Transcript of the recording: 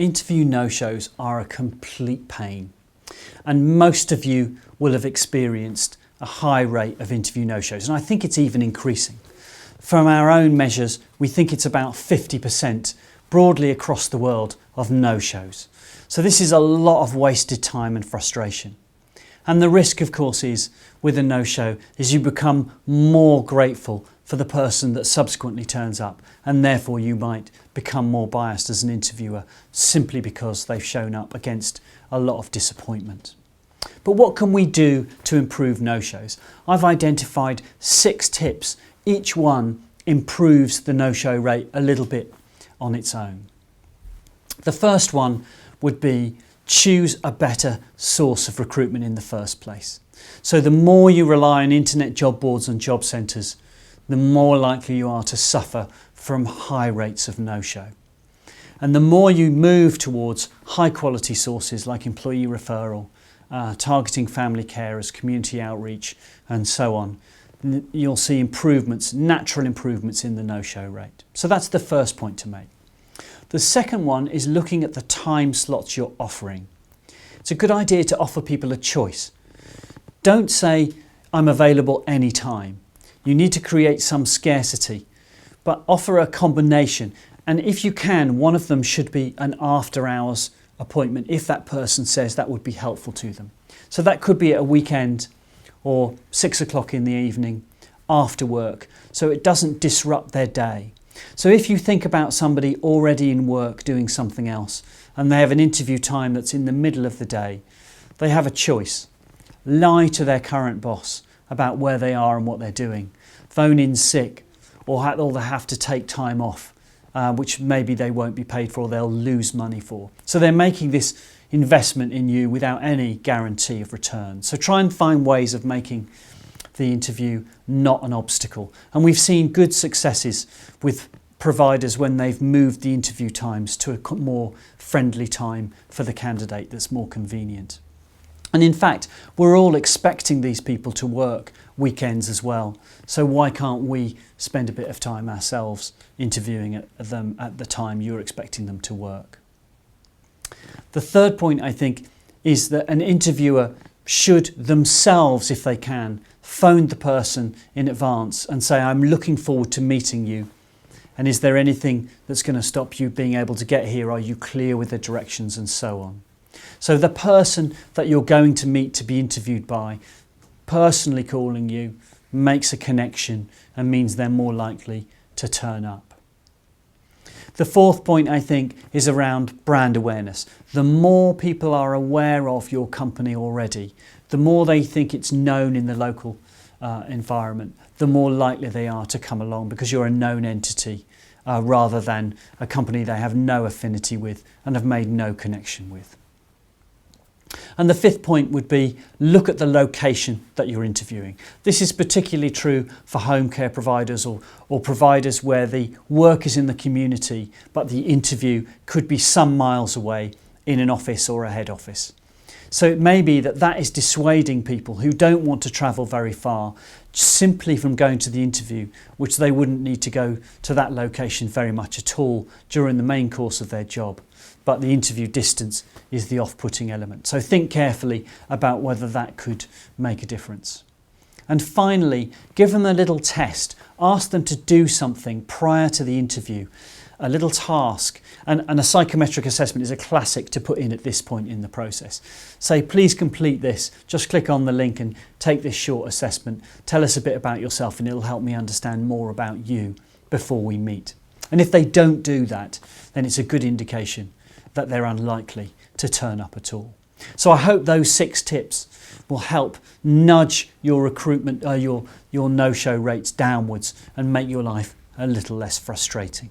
Interview no-shows are a complete pain, and most of you will have experienced a high rate of interview no-shows, and I think it's even increasing. From our own measures, we think it's about 50% broadly across the world of no-shows. So this is a lot of wasted time and frustration. And the risk, of course, is with a no-show is you become more grateful for the person that subsequently turns up, and therefore you might become more biased as an interviewer simply because they've shown up against a lot of disappointment. But what can we do to improve no-shows? I've identified 6 tips. Each one improves the no-show rate a little bit on its own. The first one would be choose a better source of recruitment in the first place. So the more you rely on internet job boards and job centres, the more likely you are to suffer from high rates of no-show. And the more you move towards high quality sources like employee referral, targeting family carers, community outreach and so on, you'll see improvements, natural improvements in the no-show rate. So that's the first point to make. The second one is looking at the time slots you're offering. It's a good idea to offer people a choice. Don't say, I'm available anytime. You need to create some scarcity, but offer a combination. And if you can, one of them should be an after hours appointment if that person says that would be helpful to them. So that could be at a weekend or 6 o'clock in the evening after work, so it doesn't disrupt their day. So if you think about somebody already in work doing something else and they have an interview time that's in the middle of the day, they have a choice. Lie to their current boss about where they are and what they're doing. Phone in sick or they have to take time off, which maybe they won't be paid for or they'll lose money for. So they're making this investment in you without any guarantee of return. So try and find ways of making the interview not an obstacle. And we've seen good successes with providers when they've moved the interview times to a more friendly time for the candidate that's more convenient. And in fact, we're all expecting these people to work weekends as well. So why can't we spend a bit of time ourselves interviewing them at the time you're expecting them to work? The third point, I think, is that an interviewer should themselves, if they can, phone the person in advance and say, I'm looking forward to meeting you. And is there anything that's going to stop you being able to get here? Are you clear with the directions and so on? So the person that you're going to meet to be interviewed by, personally calling you, makes a connection and means they're more likely to turn up. The fourth point, I think, is around brand awareness. The more people are aware of your company already, the more they think it's known in the local environment, the more likely they are to come along because you're a known entity rather than a company they have no affinity with and have made no connection with. And the fifth point would be look at the location that you're interviewing. This is particularly true for home care providers or providers where the work is in the community, but the interview could be some miles away in an office or a head office. So it may be that is dissuading people who don't want to travel very far simply from going to the interview, which they wouldn't need to go to that location very much at all during the main course of their job. But the interview distance is the off-putting element. So think carefully about whether that could make a difference. And finally, give them a little test. Ask them to do something prior to the interview, a little task. And a psychometric assessment is a classic to put in at this point in the process. Say, please complete this. Just click on the link and take this short assessment. Tell us a bit about yourself and it'll help me understand more about you before we meet. And if they don't do that, then it's a good indication that they're unlikely to turn up at all. So I hope those 6 tips will help nudge your recruitment, your no-show rates downwards and make your life a little less frustrating.